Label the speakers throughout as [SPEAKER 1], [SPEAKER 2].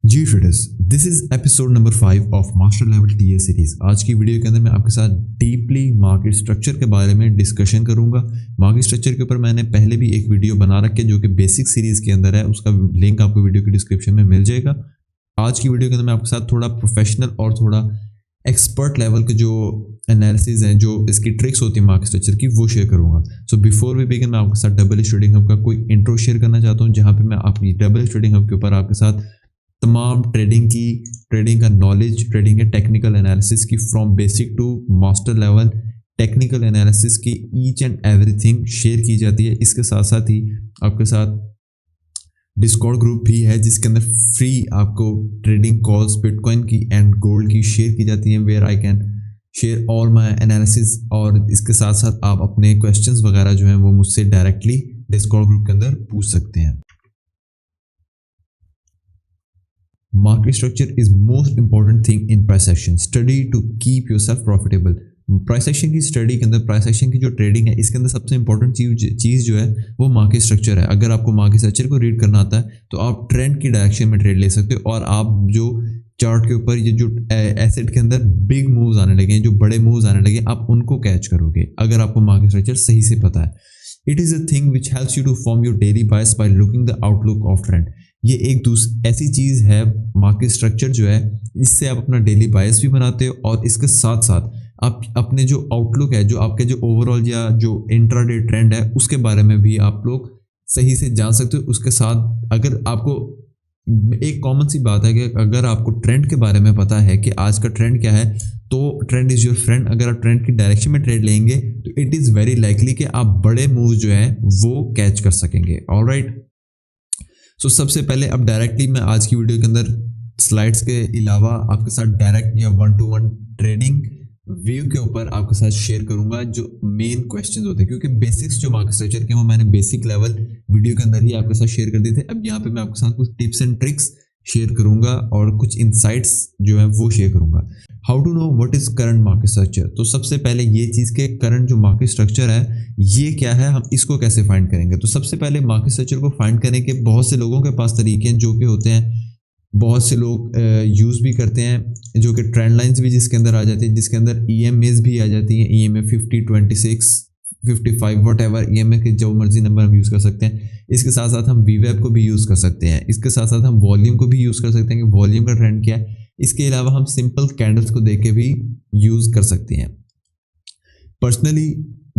[SPEAKER 1] Ji traders, this is episode number 5 of master level TA series. आज की video के अंदर मैं आपके साथ डीपली मार्केट स्ट्रक्चर के बारे में डिस्कशन करूंगा। मार्केट स्ट्रक्चर के ऊपर मैंने पहले भी एक वीडियो बना रखी है जो कि बेसिक सीरीज के अंदर है, उसका लिंक आपको वीडियो की डिस्क्रिप्शन में मिल जाएगा। आज की वीडियो के अंदर मैं आपके साथ थोड़ा प्रोफेशनल और थोड़ा एक्सपर्ट लेवल के जो एनालिसिस हैं, जो इसकी ट्रिक्स होती है मार्केट स्ट्रक्चर की, वो शेयर करूंगा। सो बिफोर वी बिगिन, मैं आपके साथ डबल ट्रेडिंग हब का कोई इंट्रो शेयर करना चाहता हूँ, जहाँ पे मैं आपकी डबल ट्रेडिंग हब के ऊपर आपके साथ तमाम ट्रेडिंग का नॉलेज, ट्रेडिंग के टेक्निकल एनालिसिस की from basic to master level technical analysis की ईच एंड एवरीथिंग शेयर की जाती है। इसके साथ साथ ही आपके साथ डिस्कॉर्ड ग्रुप भी है जिसके अंदर फ्री आपको ट्रेडिंग कॉल्स बिटकॉइन की एंड गोल्ड की शेयर की जाती हैं, where I can share all my analysis. और इसके साथ साथ आप अपने क्वेश्चंस वगैरह जो हैं वो मुझसे डायरेक्टली डिस्कॉर्ड ग्रुप के अंदर पूछ सकते हैं। Market structure is most important thing in price action. Study to keep yourself profitable. Price action की स्टडी के अंदर, प्राइस एक्शन की जो ट्रेडिंग है, इसके अंदर सबसे इंपॉर्टेंट चीज़ जो है वो मार्केट स्ट्रक्चर है। अगर आपको मार्केट स्ट्रक्चर को रीड करना आता है तो आप ट्रेंड की डायरेक्शन में ट्रेड ले सकते हो, और आप जो चार्ट के ऊपर ये जो एसेट के अंदर बिग मूव्स आने लगे हैं, जो बड़े मूव्स आने लगे, आप उनको कैच करोगे अगर आपको मार्केट स्ट्रक्चर सही से पता है। It is a thing which helps you to form your daily bias by looking the outlook of trend. ये एक ऐसी चीज़ है मार्केट स्ट्रक्चर जो है, इससे आप अपना डेली बायस भी बनाते हो, और इसके साथ साथ आप अपने जो आउटलुक है, जो आपके जो ओवरऑल या जो इंट्राडे ट्रेंड है, उसके बारे में भी आप लोग सही से जान सकते हो। उसके साथ अगर आपको एक कॉमन सी बात है कि अगर आपको ट्रेंड के बारे में पता है कि आज का ट्रेंड क्या है, तो ट्रेंड इज़ योर फ्रेंड। अगर आप ट्रेंड की डायरेक्शन में ट्रेड लेंगे तो इट इज़ वेरी लाइकली कि आप बड़े मूव जो है वो कैच कर सकेंगे। ऑलराइट, सो सबसे पहले अब डायरेक्टली मैं आज की वीडियो के अंदर स्लाइड्स के अलावा आपके साथ डायरेक्ट या 1-to-1 ट्रेडिंग व्यू के ऊपर आपके साथ शेयर करूंगा जो मेन क्वेश्चंस होते हैं, क्योंकि बेसिक्स जो मार्केट स्ट्रक्चर के वो मैंने बेसिक लेवल वीडियो के अंदर ही आपके साथ शेयर कर दिए थे। अब यहाँ पे मैं आपके साथ कुछ टिप्स एंड ट्रिक्स शेयर करूंगा और कुछ इंसाइट्स जो है वो शेयर करूंगा। How to know what is current market structure. तो सबसे पहले ये चीज़ के करंट जो मार्केट स्ट्रक्चर है ये क्या है, हम इसको कैसे फाइंड करेंगे। तो सबसे पहले मार्केट स्ट्रक्चर को फाइंड करने के बहुत से लोगों के पास तरीके हैं, जो कि होते हैं, बहुत से लोग यूज़ भी करते हैं, जो कि ट्रेंड लाइंस भी जिसके अंदर आ जाती है, जिसके अंदर EMAs भी आ जाती हैं, EMA 50, 26, 55 वट एवर EMA के जो मर्जी नंबर हम यूज़ कर सकते हैं। इसके साथ साथ हम VWAP को भी यूज़ कर सकते हैं। इसके साथ साथ हम वॉल्यूम को भी यूज़ कर सकते हैं कि वॉल्यूम का ट्रेंड क्या है। इसके अलावा हम सिंपल कैंडल्स को देख के भी यूज़ कर सकते हैं। पर्सनली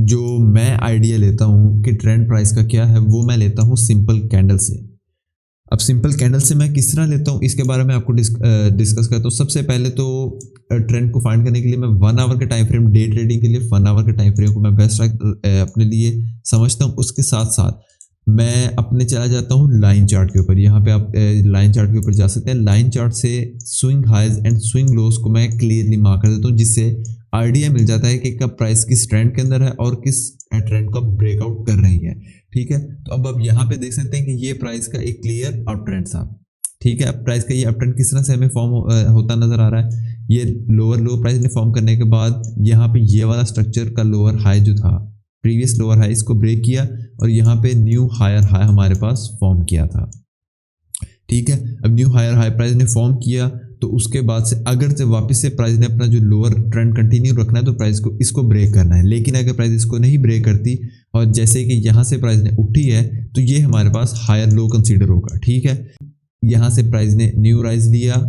[SPEAKER 1] जो मैं आइडिया लेता हूँ कि ट्रेंड प्राइस का क्या है, वो मैं लेता हूँ सिंपल कैंडल से। अब सिंपल कैंडल से मैं किस तरह लेता हूँ इसके बारे में आपको डिस्कस करता हूँ। सबसे पहले तो ट्रेंड को फाइंड करने के लिए मैं 1 आवर के टाइम फ्रेम, डे ट्रेडिंग के लिए 1 आवर के टाइम फ्रेम को मैं बेस्ट अपने लिए समझता हूँ। उसके साथ साथ मैं अपने चला जाता हूँ लाइन चार्ट के ऊपर। यहाँ पे आप लाइन चार्ट के ऊपर जा सकते हैं। लाइन चार्ट से swing highs and swing lows को मैं क्लियरली मार्क कर देता हूँ, जिससे आइडिया मिल जाता है कि कब प्राइस किस ट्रेंड के अंदर है और किस ट्रेंड को ब्रेकआउट कर रही है। ठीक है, तो अब आप यहाँ पे देख सकते हैं कि ये प्राइस का एक क्लियर अप ट्रेंड था। ठीक है, अब प्राइस का ये अप ट्रेंड किस तरह से हमें फॉर्म होता नजर आ रहा है। ये लोअर लो प्राइस ने फॉर्म करने के बाद यहाँ पे ये वाला स्ट्रक्चर का लोअर हाई जो था, प्रीवियस लोअर हाई, इसको ब्रेक किया और यहाँ पे न्यू हायर हाई हमारे पास फॉर्म किया था। ठीक है, अब न्यू हायर हाई प्राइस ने फॉर्म किया तो उसके बाद से अगर से वापस से प्राइस ने अपना जो लोअर ट्रेंड कंटिन्यू रखना है तो प्राइस को इसको ब्रेक करना है। लेकिन अगर प्राइस इसको नहीं ब्रेक करती और जैसे कि यहाँ से प्राइस ने उठी है तो ये हमारे पास हायर लो कंसीडर होगा। ठीक है, यहाँ से प्राइस ने न्यू राइज लिया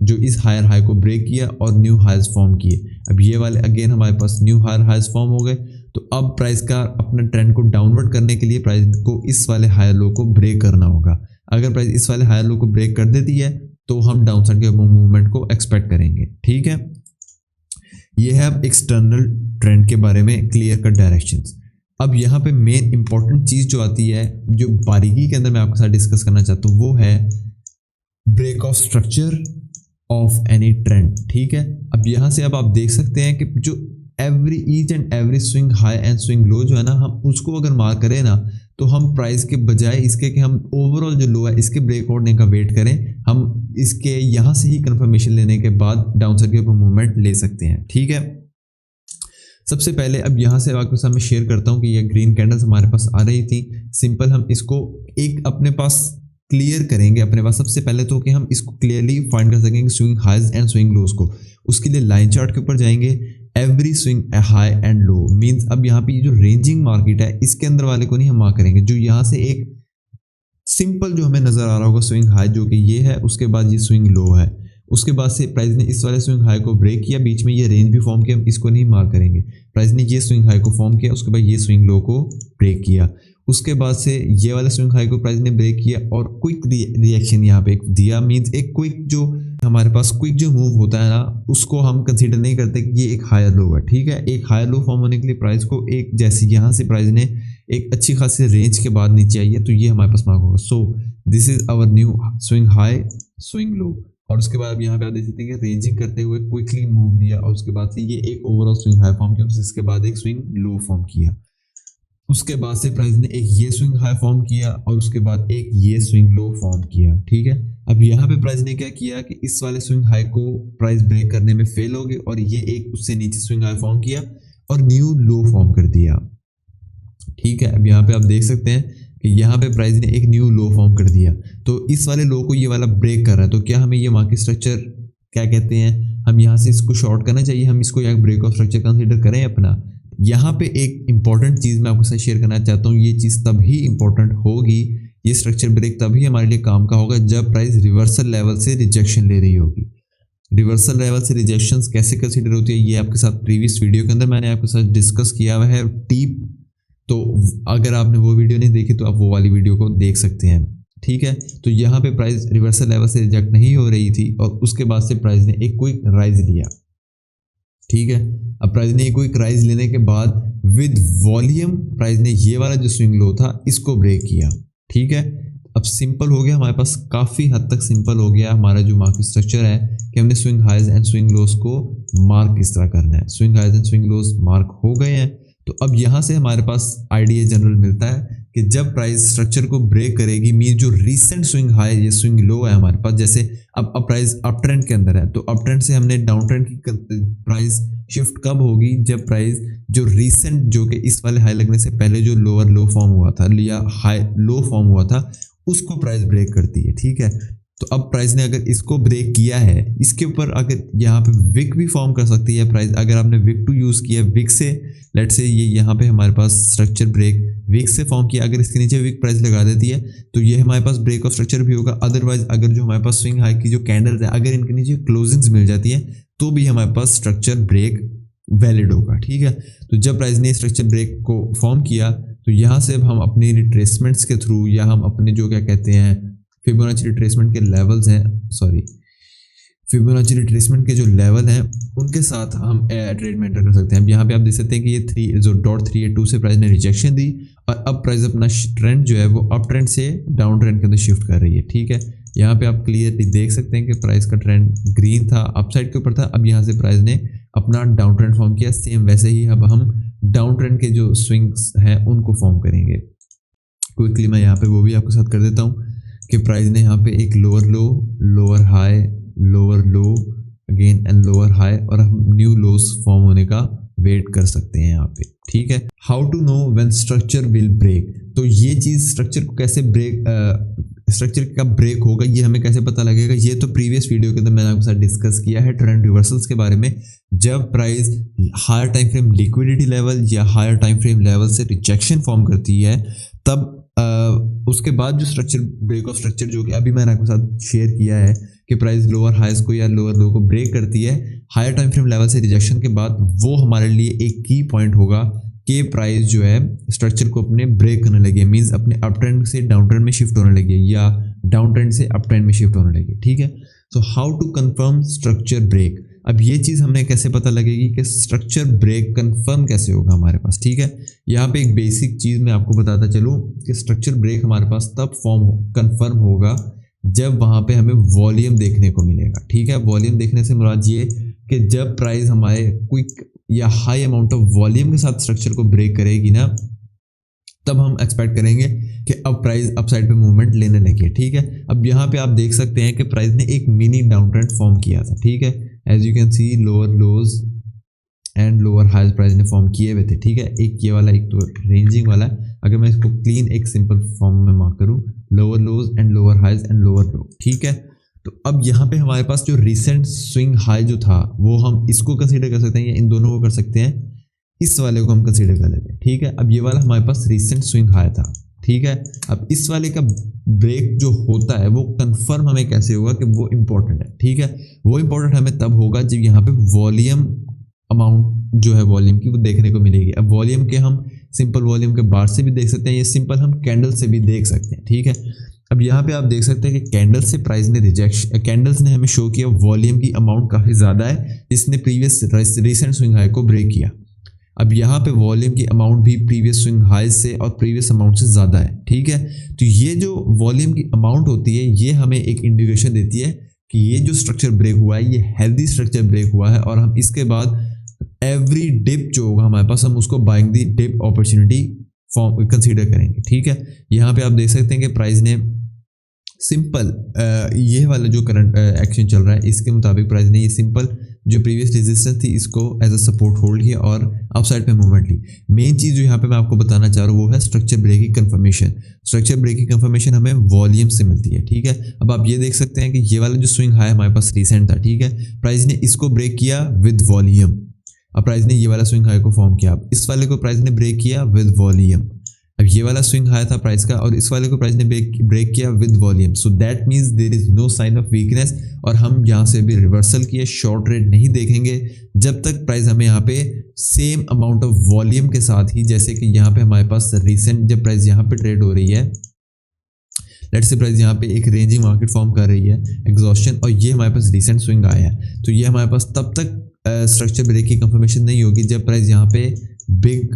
[SPEAKER 1] जो इस हायर हाई को ब्रेक किया और न्यू हाइज फॉर्म किए। अब ये वाले अगेन हमारे पास न्यू हायर हाइज फॉर्म हो गए। तो अब प्राइस का अपना ट्रेंड को डाउनवर्ड करने के लिए प्राइस को इस वाले हायर लो को ब्रेक करना होगा। अगर प्राइस इस वाले हायर लो को ब्रेक कर देती है तो हम डाउन साइड के मूवमेंट को एक्सपेक्ट करेंगे। ठीक है, ये है अब एक्सटर्नल ट्रेंड के बारे में क्लियर कट डायरेक्शंस। अब यहाँ पे मेन इंपॉर्टेंट चीज़ जो आती है, जो बारीकी के अंदर मैं आपके साथ डिस्कस करना चाहता हूँ, वो है break of structure of any trend. ठीक है, अब यहाँ से अब आप देख सकते हैं कि जो each and every swing high and swing low जो है ना, हम उसको अगर मार्क करें ना, तो हम प्राइस के बजाय इसके कि हम ओवरऑल जो लो है इसके ब्रेक होने का वेट करें, हम इसके यहाँ से ही कंफर्मेशन लेने के बाद डाउन साइड के ऊपर मूवमेंट ले सकते हैं। ठीक है, सबसे पहले अब यहाँ से आपके साथ मैं शेयर करता हूँ कि ये ग्रीन कैंडल्स हमारे पास आ रही थी। सिंपल हम इसको एक अपने पास क्लियर करेंगे अपने पास सबसे पहले तो कि हम इसको क्लियरली फाइंड कर सकेंगे swing highs and swing lows को। उसके लिए लाइन चार्ट के ऊपर जाएंगे, every swing high and low means अब यहाँ पे ये जो रेंजिंग मार्केट है इसके अंदर वाले को नहीं हम मार्क करेंगे, जो यहाँ से एक सिंपल जो हमें नजर आ रहा होगा स्विंग हाई जो कि ये है, उसके बाद ये स्विंग लो है, उसके बाद से प्राइस ने इस वाले स्विंग हाई को ब्रेक किया, बीच में ये रेंज भी फॉर्म किया, हम इसको नहीं मार्क करेंगे। प्राइस ने ये स्विंग हाई को फॉर्म किया, उसके बाद ये स्विंग लो को ब्रेक किया, उसके बाद से ये वाला स्विंग हाई को प्राइस ने ब्रेक किया और क्विक रिएक्शन यहाँ पे दिया। मींस एक क्विक जो हमारे पास क्विक जो मूव होता है ना उसको हम कंसीडर नहीं करते कि ये एक हायर लो है, ठीक है। एक हायर लो फॉर्म होने के लिए प्राइस को एक जैसे यहाँ से प्राइस ने एक अच्छी खासी रेंज के बाद नीचे आई है तो ये हमारे पास मार्क होगा। So this is our new swing high swing low. और उसके बाद अब यहाँ पे आप देख सकते हैं कि रेंजिंग करते हुए क्विकली मूव दिया और उसके बाद से ये एक ओवरऑल स्विंग हाई फॉर्म किया, इसके बाद एक स्विंग लो फॉर्म किया, उसके बाद से प्राइस ने एक ये स्विंग हाई फॉर्म किया और उसके बाद एक ये स्विंग लो फॉर्म किया, ठीक है। अब यहाँ पे प्राइस ने क्या किया कि इस वाले स्विंग हाई को प्राइस ब्रेक करने में फेल हो गए और ये एक उससे नीचे स्विंग हाई फॉर्म किया और न्यू लो फॉर्म कर दिया, ठीक है। अब यहाँ पे आप देख सकते हैं कि यहाँ पे प्राइस ने एक न्यू लो फॉर्म कर दिया, तो इस वाले लो को ये वाला ब्रेक कर रहा है, तो क्या हमें ये मार्केट स्ट्रक्चर क्या कहते हैं, हम यहाँ से इसको शॉर्ट करना चाहिए, हम इसको एक ब्रेक ऑफ स्ट्रक्चर कंसीडर करें अपना। यहाँ पे एक इंपॉर्टेंट चीज़ मैं आपके साथ शेयर करना चाहता हूँ, ये चीज़ तभी इंपॉर्टेंट होगी, ये स्ट्रक्चर ब्रेक तभी हमारे लिए काम का होगा जब प्राइस रिवर्सल लेवल से रिजेक्शन ले रही होगी। रिवर्सल लेवल से रिजेक्शन कैसे कंसीडर होती है ये आपके साथ प्रीवियस वीडियो के अंदर मैंने आपके साथ डिस्कस किया हुआ है डीप, तो अगर आपने वो वीडियो नहीं देखी तो आप वो वाली वीडियो को देख सकते हैं, ठीक है। तो यहाँ पे प्राइस रिवर्सल लेवल से रिजेक्ट नहीं हो रही थी और उसके बाद से प्राइस ने एक क्विक राइज लिया, ठीक है। अब प्राइस ने एक क्विक राइज लेने के बाद विद वॉल्यूम प्राइस ने ये वाला जो स्विंग लो था इसको ब्रेक किया, ठीक है। अब सिंपल हो गया हमारे पास, काफ़ी हद तक सिंपल हो गया हमारा जो मार्केट स्ट्रक्चर है कि हमने swing highs and swing lows को मार्क किस तरह करना है। Swing highs and swing lows mark हो गए हैं, तो अब यहाँ से हमारे पास आइडिया जनरल मिलता है कि जब प्राइस स्ट्रक्चर को ब्रेक करेगी मीन जो रीसेंट स्विंग हाई ये स्विंग लो है हमारे पास, जैसे अब प्राइस अप ट्रेंड के अंदर है तो अप ट्रेंड से हमने डाउन ट्रेंड की प्राइस शिफ्ट कब होगी, जब प्राइस जो रीसेंट जो कि इस वाले हाई लगने से पहले जो लोअर लो फॉर्म हुआ था या हाई लो फॉर्म हुआ था उसको प्राइस ब्रेक करती है, ठीक है। तो अब प्राइस ने अगर इसको ब्रेक किया है, इसके ऊपर अगर यहाँ पे विक भी फॉर्म कर सकती है प्राइस, अगर आपने विक टू यूज़ किया विक से, लेट से ये यहाँ पे हमारे पास स्ट्रक्चर ब्रेक विक से फॉर्म किया, अगर इसके नीचे विक प्राइस लगा देती है तो ये हमारे पास ब्रेक ऑफ स्ट्रक्चर भी होगा। अदरवाइज अगर जो हमारे पास स्विंग हाई की जो कैंडल्स है अगर इनके नीचे क्लोजिंग्स मिल जाती है तो भी हमारे पास स्ट्रक्चर ब्रेक वैलिड होगा, ठीक है। तो जब प्राइस ने स्ट्रक्चर ब्रेक को फॉर्म किया तो यहाँ से हम अपनी रिट्रेसमेंट्स के थ्रू या हम अपने जो क्या कहते हैं फिबोनाची रिट्रेसमेंट के लेवल्स हैं, फिबोनाची रिट्रेसमेंट के जो लेवल हैं उनके साथ हम ट्रेड में एंटर कर सकते हैं। अब यहाँ पे आप देख सकते हैं कि ये .382 से प्राइस ने रिजेक्शन दी और अब प्राइस अपना ट्रेंड जो है वो अप ट्रेंड से डाउन ट्रेंड के अंदर शिफ्ट कर रही है, ठीक है। यहाँ पे आप क्लियरली देख सकते हैं कि प्राइस का ट्रेंड ग्रीन था, अपसाइड के ऊपर था, अब यहाँ से प्राइस ने अपना डाउन ट्रेंड फॉर्म किया। सेम वैसे ही अब हम डाउन ट्रेंड के जो स्विंग्स हैं उनको फॉर्म करेंगे। क्विकली मैं यहाँ पे वो भी आपके साथ कर देता हूँ कि प्राइस ने यहाँ पे एक lower low, lower high, lower low again and lower high और हम न्यू लोस फॉर्म होने का वेट कर सकते हैं यहाँ पे, ठीक है। How to know when structure will break, तो ये चीज़ स्ट्रक्चर को कैसे स्ट्रक्चर का ब्रेक होगा ये हमें कैसे पता लगेगा, ये तो प्रीवियस वीडियो के अंदर मैंने आपके साथ डिस्कस किया है ट्रेंड रिवर्सल्स के बारे में। जब price higher time frame liquidity level या हायर टाइम फ्रेम लेवल से रिजेक्शन फॉर्म करती है तब उसके बाद जो स्ट्रक्चर ब्रेक ऑफ स्ट्रक्चर जो कि अभी मैंने आपके साथ शेयर किया है कि प्राइस लोअर हाइज को या लोअर लो को ब्रेक करती है हायर टाइम फ्रेम लेवल से रिजेक्शन के बाद, वो हमारे लिए एक की पॉइंट होगा कि प्राइस जो है स्ट्रक्चर को अपने ब्रेक करने लगी है, मींस अपने अप ट्रेंड से डाउन ट्रेंड में शिफ्ट होने लगी है या डाउन ट्रेंड से अप ट्रेंड में शिफ्ट होने लगी है, ठीक है। So how to confirm structure break, अब ये चीज़ हमने कैसे पता लगेगी कि स्ट्रक्चर ब्रेक कंफर्म कैसे होगा हमारे पास, ठीक है। यहाँ पे एक बेसिक चीज़ मैं आपको बताता चलूँ कि स्ट्रक्चर ब्रेक हमारे पास तब कंफर्म होगा जब वहाँ पे हमें वॉल्यूम देखने को मिलेगा, ठीक है। वॉल्यूम देखने से मुराद ये कि जब प्राइस हमारे क्विक या हाई अमाउंट ऑफ वॉल्यूम के साथ स्ट्रक्चर को ब्रेक करेगी ना, तब हम एक्सपेक्ट करेंगे कि अब प्राइस अपसाइड पे मूवमेंट लेने लगी है, ठीक है। अब यहाँ पे आप देख सकते हैं कि प्राइस ने एक मिनी डाउन ट्रेंड फॉर्म किया था, ठीक है। As you can see lower lows and lower highs price ने फॉर्म किए हुए थे, ठीक है। एक ये वाला, एक तो रेंजिंग वाला है। अगर मैं इसको क्लीन एक सिंपल फॉर्म में मार्क करूँ, lower lows and lower highs and lower low, ठीक है। तो अब यहाँ पे हमारे पास जो रिसेंट स्विंग हाई जो था वो हम इसको कंसीडर कर सकते हैं या इन दोनों को कर सकते हैं, इस वाले को हम कंसीडर कर लेते हैं, ठीक है। अब ये वाला हमारे पास रिसेंट स्विंग हाई था, ठीक है। अब इस वाले का ब्रेक जो होता है वो कंफर्म हमें कैसे होगा कि वो इंपॉर्टेंट है, ठीक है। वो इंपॉर्टेंट हमें तब होगा जब यहाँ पे वॉल्यूम अमाउंट जो है वॉल्यूम की वो देखने को मिलेगी। अब वॉल्यूम के हम सिंपल वॉल्यूम के बार से भी देख सकते हैं, ये सिंपल हम कैंडल से भी देख सकते हैं, ठीक है। अब यहाँ पे आप देख सकते हैं कि कैंडल से प्राइस ने कैंडल्स ने हमें शो किया वॉल्यूम की अमाउंट काफ़ी ज़्यादा है, इसने प्रीवियस रिसेंट स्विंग हाई को ब्रेक किया। अब यहाँ पे वॉल्यूम की अमाउंट भी प्रीवियस स्विंग हाई से और प्रीवियस अमाउंट से ज़्यादा है, ठीक है। तो ये जो वॉल्यूम की अमाउंट होती है ये हमें एक इंडिकेशन देती है कि ये जो स्ट्रक्चर ब्रेक हुआ है ये हेल्दी स्ट्रक्चर ब्रेक हुआ है, और हम इसके बाद एवरी डिप जो होगा हमारे पास हम उसको बाइंग दी डिप अपॉर्चुनिटी फॉर्म कंसीडर करेंगे, ठीक है। यहाँ पे आप देख सकते हैं कि प्राइस ने सिंपल ये वाला जो करंट एक्शन चल रहा है इसके मुताबिक प्राइस ने ये सिंपल जो प्रीवियस रेजिस्टेंस थी इसको एज अ सपोर्ट होल्ड किया और अपसाइड पे मूवमेंट ली। मेन चीज़ जो यहाँ पे मैं आपको बताना चाह रहा हूँ वो है स्ट्रक्चर ब्रेक की कंफर्मेशन। स्ट्रक्चर ब्रेक की कंफर्मेशन हमें वॉल्यूम से मिलती है, ठीक है। अब आप ये देख सकते हैं कि ये वाला जो स्विंग हाई हमारे पास रिसेंट था, ठीक है, प्राइस ने इसको ब्रेक किया विद वॉल्यूम। अब प्राइस ने ये वाला स्विंग हाई को फॉर्म किया, अब इस वाले को प्राइस ने ब्रेक किया विद वॉल्यूम। अब ये वाला स्विंग हाई था प्राइस का और इस वाले को प्राइस ने ब्रेक किया with volume. So that means there is no sign of weakness, और हम यहाँ से भी रिवर्सल किए शॉर्ट रेट नहीं देखेंगे जब तक प्राइस हमें यहाँ पे सेम अमाउंट ऑफ वॉल्यूम के साथ ही, जैसे कि यहाँ पे हमारे पास रिसेंट जब प्राइस यहाँ पे ट्रेड हो रही है, लेट्स से प्राइस यहाँ पे एक रेंजिंग मार्केट फॉर्म कर रही है एग्जॉस्शन, और ये हमारे पास रिसेंट स्विंग आया है, तो ये हमारे पास तब तक स्ट्रक्चर ब्रेक की कंफर्मेशन नहीं होगी जब प्राइस यहाँ पे बिग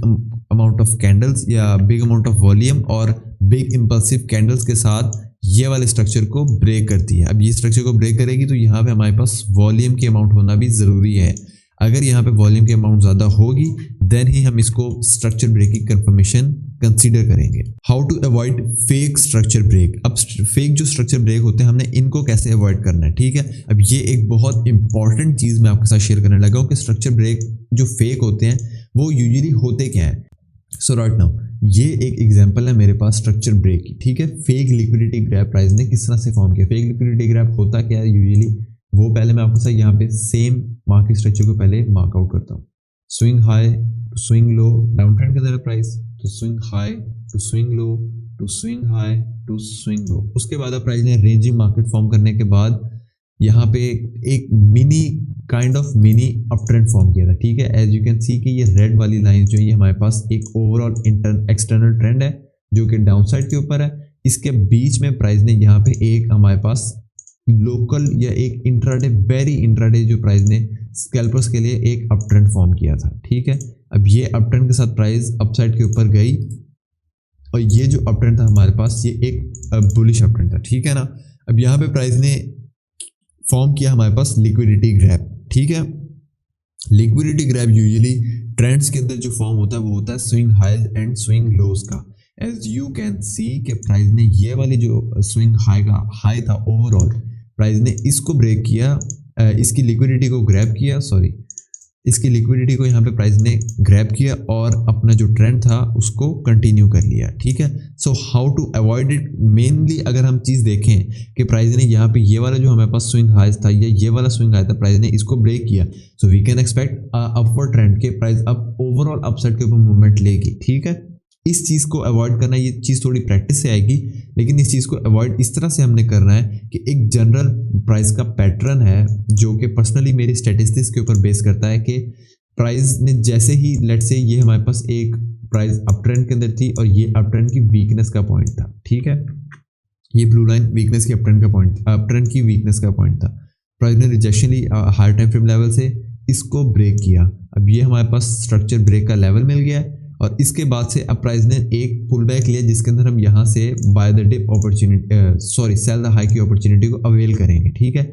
[SPEAKER 1] अमाउंट ऑफ कैंडल्स या बिग अमाउंट ऑफ वॉल्यूम और बिग इंपल्सिव कैंडल्स के साथ ये वाले स्ट्रक्चर को ब्रेक करती है। अब ये स्ट्रक्चर को ब्रेक करेगी तो यहाँ पे हमारे पास वॉल्यूम की अमाउंट होना भी ज़रूरी है। अगर यहाँ पे वॉल्यूम की अमाउंट ज़्यादा होगी देन ही हम इसको स्ट्रक्चर ब्रेक की कंफर्मेशन कंसीडर करेंगे। How to avoid fake structure break. अब फेक जो स्ट्रक्चर ब्रेक होते हैं हमने इनको कैसे अवॉइड करना है, ठीक है। अब ये एक बहुत इंपॉर्टेंट चीज़ मैं आपके साथ शेयर करने लगा हूँ कि स्ट्रक्चर ब्रेक जो फेक होते हैं वो यूजुअली होते क्या हैं। सो राइट नाउ ये एक एग्जांपल है मेरे पास स्ट्रक्चर ब्रेक की, ठीक है। फेक लिक्विडिटी ग्रैब प्राइस ने किस तरह से फॉर्म किया। फेक लिक्विडिटी ग्रैब होता क्या है यूजुअली, वो पहले मैं आपके साथ यहाँ पे सेम मार्केट स्ट्रक्चर को पहले मार्कआउट करता हूँ। Swing high to swing low, down trend के अंदर प्राइस तो swing high to swing low to swing high to swing low. उसके बाद अब प्राइस ने रेंजिंग मार्केट फॉर्म करने के बाद यहाँ पे एक mini kind of mini up trend form किया था, ठीक है। एज यू कैन सी कि ये रेड वाली लाइन जो है ये हमारे पास एक ओवरऑल एक्सटर्नल ट्रेंड है जो कि डाउन साइड के ऊपर है। इसके बीच में प्राइस ने यहाँ पे एक हमारे पास लोकल या एक इंट्राडे वेरी इंट्राडे जो प्राइस ने स्कैल्पर्स के लिए एक अप ट्रेंड फॉर्म किया था, ठीक है। अब ये अप ट्रेंड के साथ प्राइस अपसाइड के ऊपर गई और ये जो अप ट्रेंड था हमारे पास ये एक बुलिश अप ट्रेंड था, ठीक है ना। अब यहाँ पे प्राइस ने फॉर्म किया हमारे पास लिक्विडिटी ग्रैब, ठीक है। लिक्विडिटी ग्रैब यूजुअली ट्रेंड्स के अंदर जो फॉर्म होता है वो होता है swing highs and swing lows का। एज यू कैन सी कि प्राइस ने ये वाली जो स्विंग हाई था ओवरऑल प्राइस ने इसको ब्रेक किया, इसकी लिक्विडिटी को ग्रैब किया, इसकी लिक्विडिटी को यहाँ पे प्राइस ने ग्रैब किया और अपना जो ट्रेंड था उसको कंटिन्यू कर लिया, ठीक है। So how to avoid it, mainly अगर हम चीज़ देखें कि प्राइस ने यहाँ पे ये वाला जो हमारे पास स्विंग हाइज था या ये वाला स्विंग हाई था प्राइस ने इसको ब्रेक किया, so we can expect upward trend के प्राइस अब ओवरऑल अपसाइड के ऊपर मूवमेंट लेगी, ठीक है। इस चीज़ को अवॉइड करना, ये चीज़ थोड़ी प्रैक्टिस से आएगी, लेकिन इस चीज़ को अवॉइड इस तरह से हमने करना है कि एक जनरल प्राइस का पैटर्न है जो कि पर्सनली मेरी स्टैटिस्टिक्स के ऊपर बेस करता है कि प्राइस ने जैसे ही लेट से ये हमारे पास एक प्राइस अप ट्रेंड के अंदर थी और ये अप ट्रेंड की वीकनेस का पॉइंट था, ठीक है। ये ब्लू लाइन वीकनेस की अप ट्रेंड का पॉइंट, अप ट्रेंड की वीकनेस का पॉइंट था। प्राइस ने रिजेक्शन ली हायर टाइम फ्रेम लेवल से, इसको ब्रेक किया। अब ये हमारे पास स्ट्रक्चर ब्रेक का लेवल मिल गया है और इसके बाद से अब प्राइस ने एक पुल बैक लिया जिसके अंदर हम यहाँ से buy the dip opportunity sell the high की अपॉर्चुनिटी को अवेल करेंगे, ठीक है।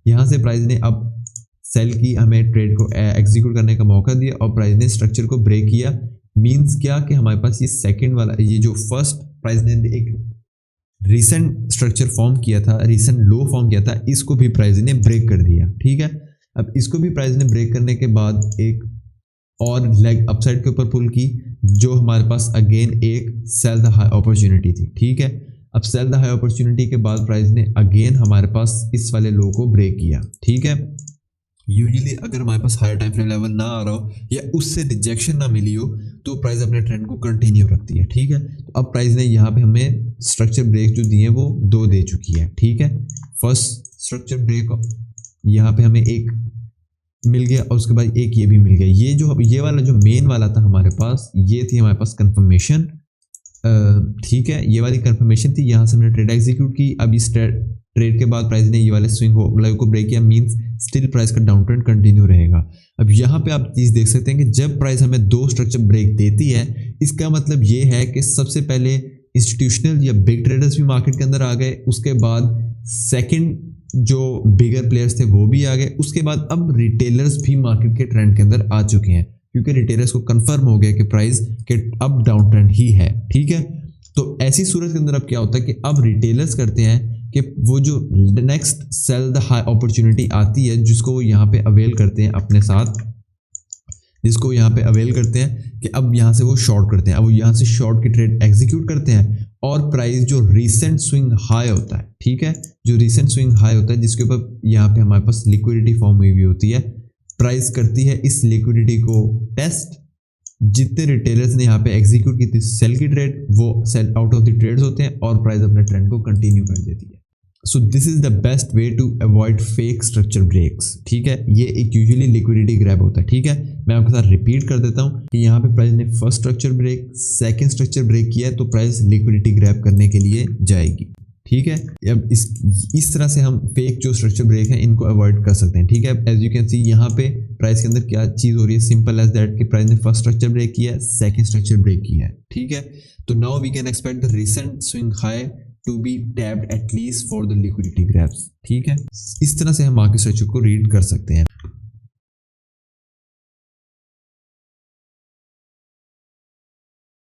[SPEAKER 1] यहाँ से प्राइस ने अब सेल की हमें ट्रेड को एग्जीक्यूट करने का मौका दिया और प्राइस ने स्ट्रक्चर को ब्रेक किया। मींस क्या कि हमारे पास ये सेकंड वाला, ये जो फर्स्ट प्राइस ने एक रीसेंट स्ट्रक्चर फॉर्म किया था, रीसेंट लो फॉर्म किया था, इसको भी प्राइस ने ब्रेक कर दिया, ठीक है। अब इसको भी प्राइस ने ब्रेक करने के बाद एक और लेग अपसाइड के ऊपर पुल की, जो हमारे पास अगेन एक सेल द हाई अपॉर्चुनिटी थी। ठीक है, अब सेल द हाई अपॉर्चुनिटी के बाद प्राइस ने अगेन हमारे पास इस वाले लो को ब्रेक किया। ठीक है, यूजुअली अगर हमारे पास हायर टाइम फ्रेम लेवल ना आ रहा हो या उससे रिजेक्शन ना मिली हो तो प्राइस अपने ट्रेंड को कंटिन्यू रखती है। ठीक है, तो अब प्राइस ने यहाँ पे हमें स्ट्रक्चर ब्रेक जो दिए वो 2 दे चुकी है। ठीक है, फर्स्ट स्ट्रक्चर ब्रेक यहाँ पे हमें एक मिल गया और उसके बाद एक ये भी मिल गया। ये वाला जो मेन वाला था हमारे पास, ये थी हमारे पास कंफर्मेशन। ठीक है, ये वाली कंफर्मेशन थी, यहाँ से हमने ट्रेड एग्जीक्यूट की। अब इस ट्रेड के बाद प्राइस ने ये वाले स्विंग लाइव को ब्रेक किया, मींस स्टिल प्राइस का डाउन ट्रेंड कंटिन्यू रहेगा। अब यहाँ पे आप चीज़ देख सकते हैं कि जब प्राइस हमें 2 स्ट्रक्चर ब्रेक देती है, इसका मतलब ये है कि सबसे पहले इंस्टीट्यूशनल या बिग ट्रेडर्स भी मार्केट के अंदर आ गए, उसके बाद सेकंड जो बिगर प्लेयर्स थे वो भी आ गए, उसके बाद अब रिटेलर्स भी मार्केट के ट्रेंड के अंदर आ चुके हैं, क्योंकि रिटेलर्स को कंफर्म हो गया कि प्राइस के अब डाउन ट्रेंड ही है। ठीक है, तो ऐसी सूरत के अंदर अब क्या होता है कि अब रिटेलर्स करते हैं कि वो जो next sell the high opportunity आती है, जिसको वो यहाँ पे अवेल करते हैं अपने साथ, जिसको यहाँ पे अवेल करते हैं कि अब यहाँ से वो शॉर्ट करते हैं। अब वो यहाँ से शॉर्ट की ट्रेड एग्जीक्यूट करते हैं और प्राइस जो रीसेंट स्विंग हाई होता है, ठीक है, जो रीसेंट स्विंग हाई होता है जिसके ऊपर यहाँ पे हमारे पास लिक्विडिटी फॉर्म हुई हुई होती है, प्राइस करती है इस लिक्विडिटी को टेस्ट। जितने रिटेलर्स ने यहाँ पे एग्जीक्यूट की थी सेल की ट्रेड, वो sell out of the trades होते हैं और प्राइस अपने ट्रेंड को कंटिन्यू कर देती है। So this is the best way to avoid fake structure breaks. ठीक है, ये एक यूजुअली लिक्विडिटी ग्रैब होता है। ठीक है, मैं आपके साथ रिपीट कर देता हूँ कि यहाँ पे प्राइस ने first structure break, second structure break किया है तो प्राइस लिक्विडिटी ग्रैब करने के लिए जाएगी। ठीक है, अब इस तरह से हम फेक जो स्ट्रक्चर ब्रेक है इनको अवॉइड कर सकते हैं। ठीक है, एज यू कैन सी यहाँ पे प्राइस के अंदर क्या चीज़ हो रही है, सिंपल एज दैट कि प्राइस ने फर्स्ट स्ट्रक्चर ब्रेक किया है, सेकंड स्ट्रक्चर ब्रेक किया है। ठीक है, तो now we can expect the recent swing high to be tapped at least for the liquidity grabs. ठीक है, इस तरह से हम मार्केट स्ट्रक्चर को रीड कर सकते हैं।